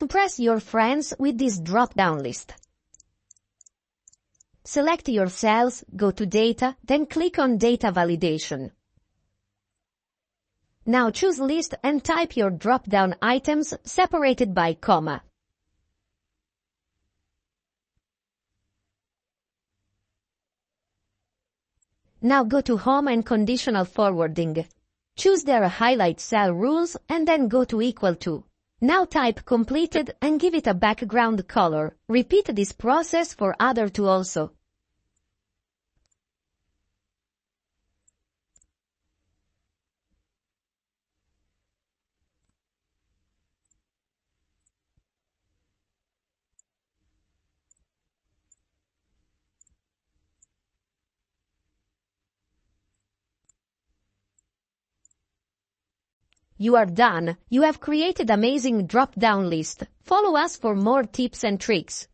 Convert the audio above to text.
Impress your friends with this drop-down list. Select your cells, go to Data, then click on Data Validation. Now choose List and type your drop-down items separated by comma. Now go to Home and Conditional Forwarding. Choose their Highlight Cell rules and then go to Equal to. Now type Completed and give it a background color. Repeat this process for other two also. You are done. You have created amazing drop-down list. Follow us for more tips and tricks.